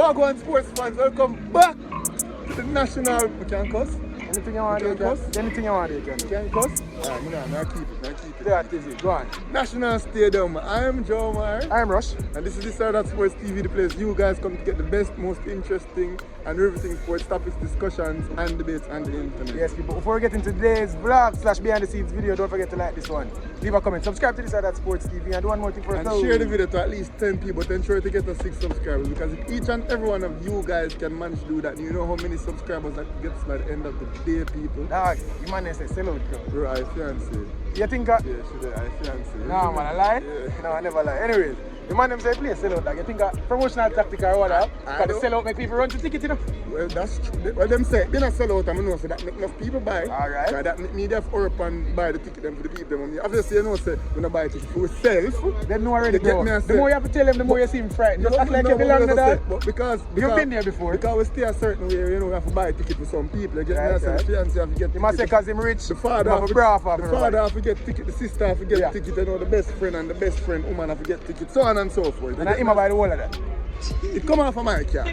Wagwan sports fans, welcome back to the national. We can cuss? Anything you want to do, anything you want to do, you can cuss? Alright, I keep it. That is it, go on. National Stadium, I am Joe Meyer. I am Rush. And this is the Side Sports TV, the place you guys come to get the best, most interesting and everything sports topics, discussions and debates on the internet. Yes, people, before we get into today's vlog / behind the scenes video, don't forget to like this one. Leave a comment, subscribe to the Side Sports TV, and do one more thing for us. And share the video to at least 10 people, but ensure to get us 6 subscribers, because if each and every one of you guys can manage to do that, you know how many subscribers that gets by the end of the day, people. Dog, you man say sell out, bro. Bro, I fiancé. You think Yeah, she did, I fiancé. No, man, I lie? Yeah. No, I never lie. Anyways, the man them say play sell out, like you think a promotional tactic or what? Because the sell out make people run to ticket, you know? Well, that's true. Well, them say, they not sell out, I know, so that make enough people buy. Alright. So that make me have up and buy the ticket them for the people. Them. Obviously, you know, say, when I buy it for yourself. They know already, bro. The more you have to tell them, the more you seem frightened. Just act like you belong to that. But because you've been there before. Because we stay a certain way, you know, we have to buy a ticket for some people. You get me? The fiancé have to get you must say because him rich, the father have to get ticket, the sister have to get ticket, you know, the best friend and the best friend woman have to get ticket, so on and so forth. And I him buy the whole of that. It come off of my car.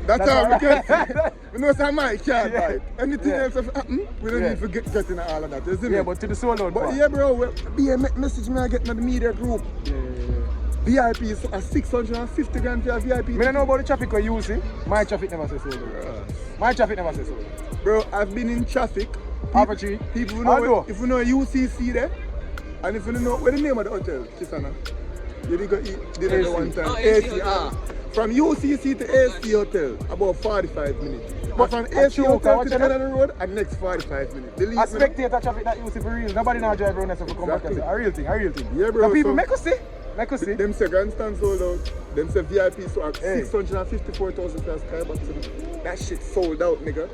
That's how we get it. We know it's my car, right? Anything else happen, we don't need to get in all of that. You see me? Yeah, but to the soul out. But yeah, bro, be a message me I get in the media group. VIP is a 650 grand for a VIP. I don't know about the traffic you see. My traffic never says so. My traffic never says so. Bro, I've been in traffic. People know if you know UCC there, and if you know where the name of the hotel, Chisana. You did go eat dinner one time. AC. From UCC to AC Hotel, about 45 minutes. But from AC Hotel to the end of the road, and next 45 minutes. A spectator traffic that you see for real. Nobody now drive around us to come back and say, a real thing. Yeah, bro. The people make us see. Them say grandstand sold out. Them say VIP sold out. 654,000 for Skybox. That shit sold out, nigga.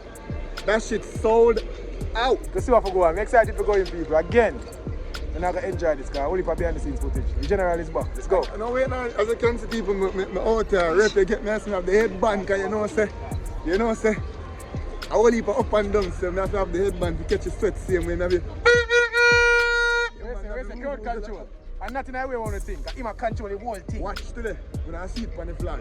That shit sold out. Let's see what we go on. I'm excited for going, people. Again. And I'm going to enjoy this car. Only for behind the scenes footage. The general is back. Let's go. No, wait now. As I can see people, my out there, rep, they get me asking have the headband, because you know, say, I will leap up and down, so I have to have the headband to catch a sweat same way. Where's the crowd control? And nothing I want to think. He might control the whole thing. Watch today when I see it on the flag.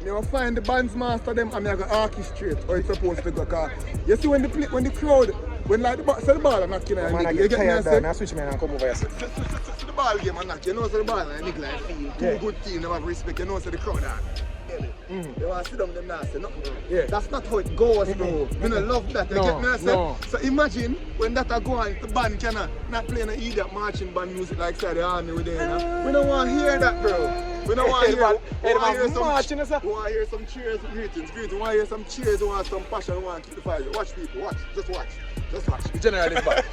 You will find the band's master them and I go orchestrate or it's supposed to go. Cause you see when the crowd, when like the ball and knock you and I get tired down and switch me and come over here. So the ball game and knock you know, so the ball and Nick like feel two good teams, they have respect, you know, so the crowd are. They want to sit down them now say nothing. That's not how it goes, bro. You don't love that. You get me? So imagine when that are going, the band cannot not playing an idiot marching band music like say the army with them. We don't want to hear that, bro. We don't want to hear. We want to hear some cheers, greetings. We want to hear some cheers. We want some passion. We want to keep the fire. Watch people. Watch. Just watch. The general is back.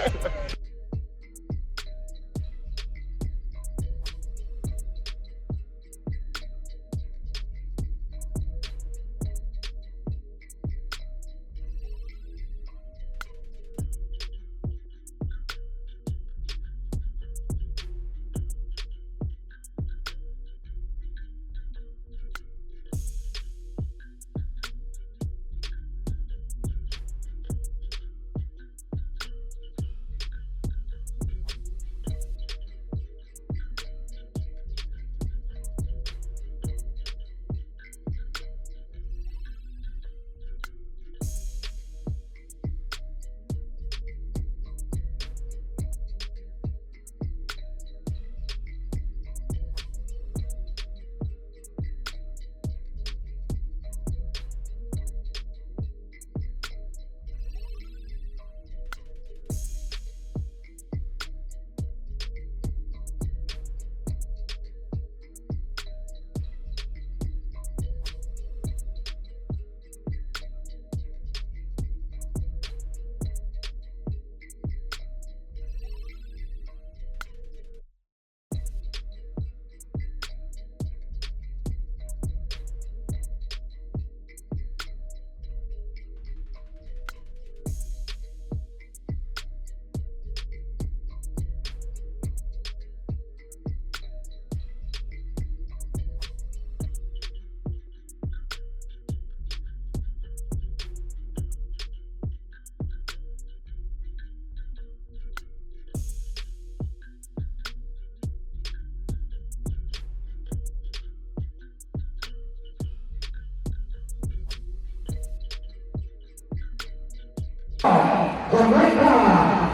Jamaica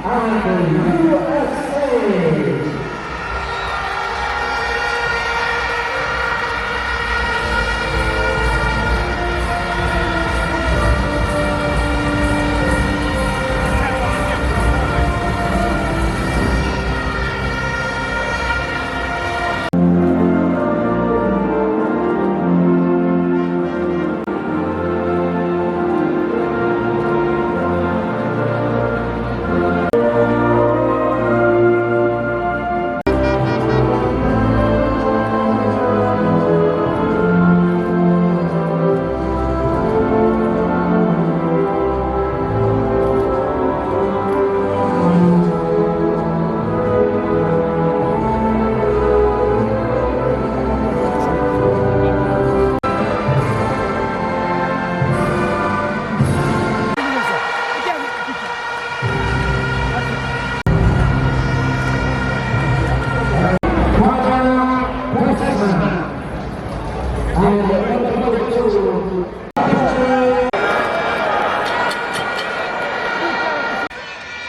and USA.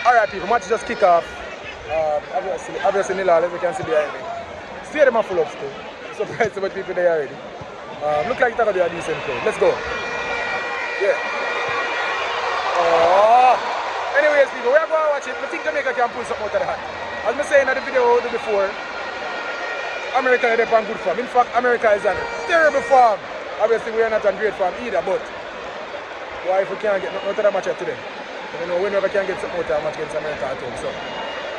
Alright people, match just kick off. Obviously nil all, as you can see behind me. Stadium are full up still. Surprised about people there already. Look like it's going to be a decent crowd. Let's go. Yeah. Oh. Anyways people, we are going to watch it. I think Jamaica can pull something out of the hat. As I saying in the video before, America is on good form. In fact, America is on terrible form. Obviously we are not on great form either, but why if we can't get nothing out of the match today? You know, we never can get something out of a match against America at home. So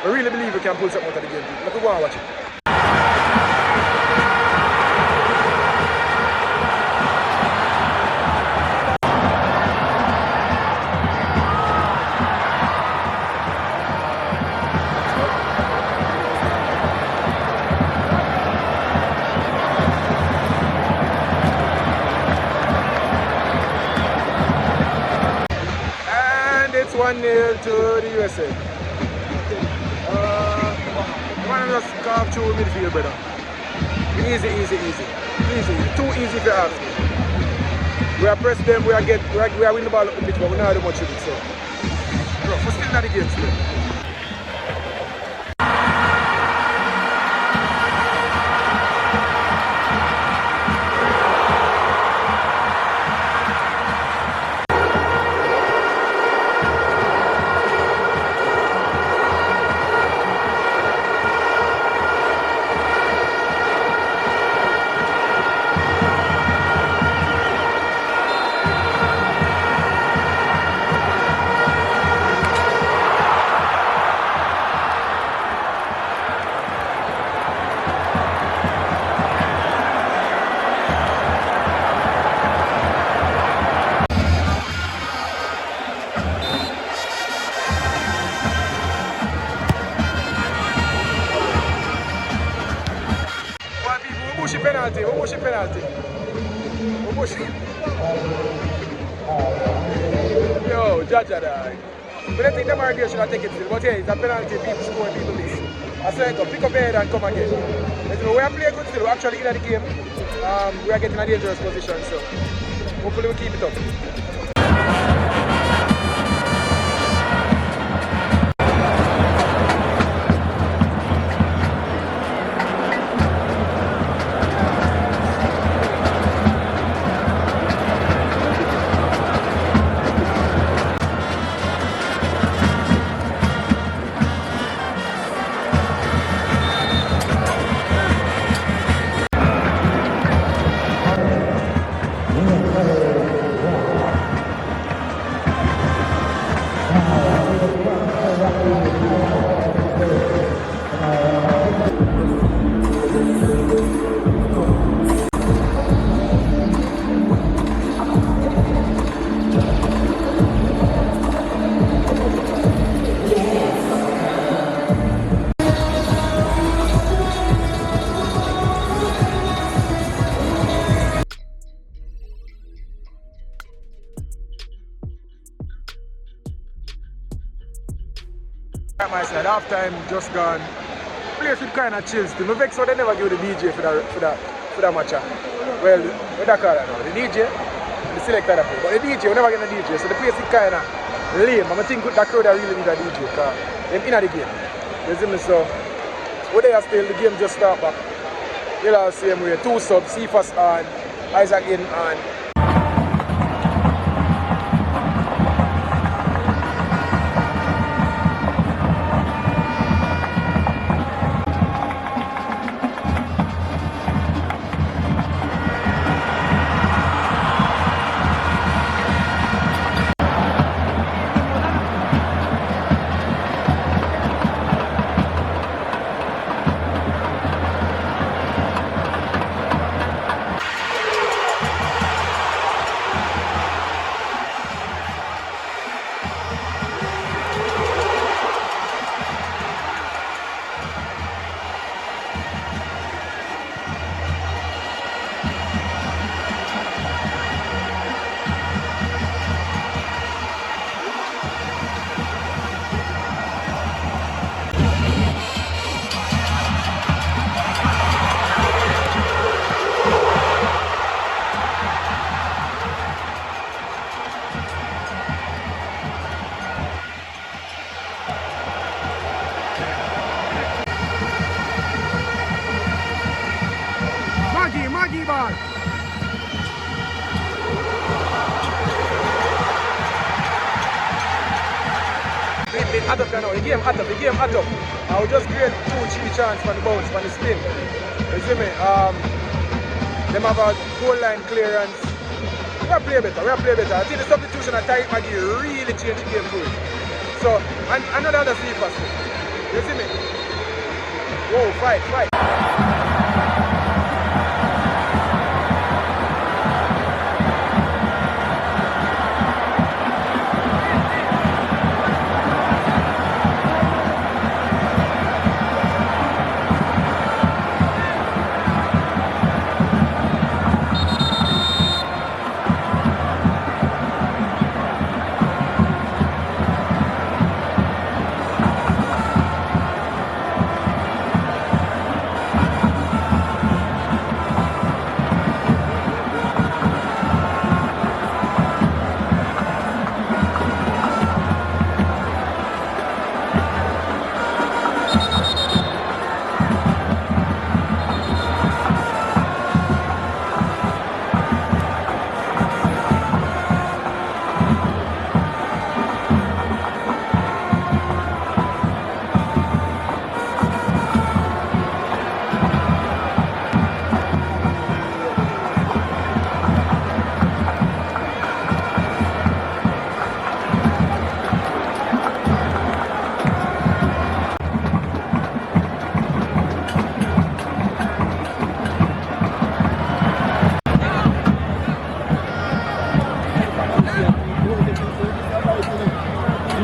we really believe we can pull something out of the game. Let's go and watch it. It's 1-0 to the USA. Man just carve through midfield, brother. Easy. Too easy for us. We are press them, we are win the ball up the pitch, but we don't have much of it. So, bro, we're still not the game still. Penalty. Yo, Jaja dog. But I think the Margaret should have taken it still. But yeah, it's a penalty, people score, people miss. I say go pick up your head and come again. But, we are playing good still. We're actually in the game. We are getting a dangerous position, so hopefully we keep it up. Myself, half time just gone. Place with kind of chill still. I vex how they never give the DJ for that match. Well, what that call now? The DJ, the selector that play. But the DJ, we never get the DJ, so the place is kind of lame. I think that crowd that really need a DJ because they're in the game. You see me? So, where they are still, the game just start back. You'll all see them with 2 subs, Cephas on, Isaac in on. Maggie ball. Bit hot up now. The game hot up. I will just create 2-3 chance for the bounce, for the spin. You see me? Them have a goal line clearance. We have play better. I think the substitution of Tariq Maggie really changed the game for it. So, and another Cephas. You see me? Whoa, fight.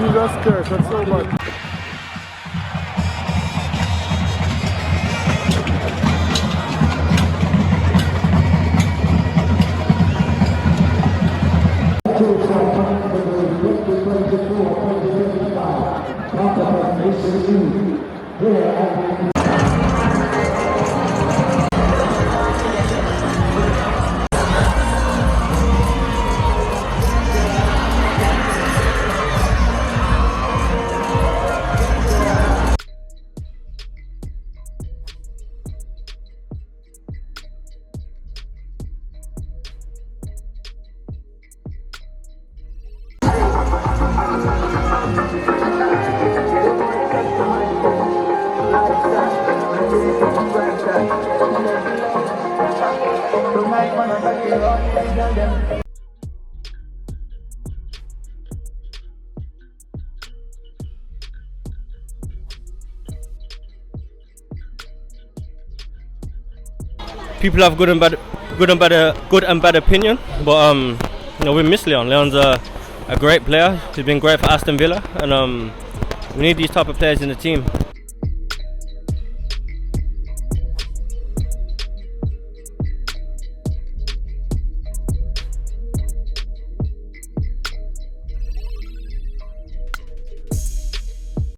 Jesus Christ, that's so bad. People have good and bad opinion, but we miss Leon. Leon's a great player. He's been great for Aston Villa, and we need these type of players in the team.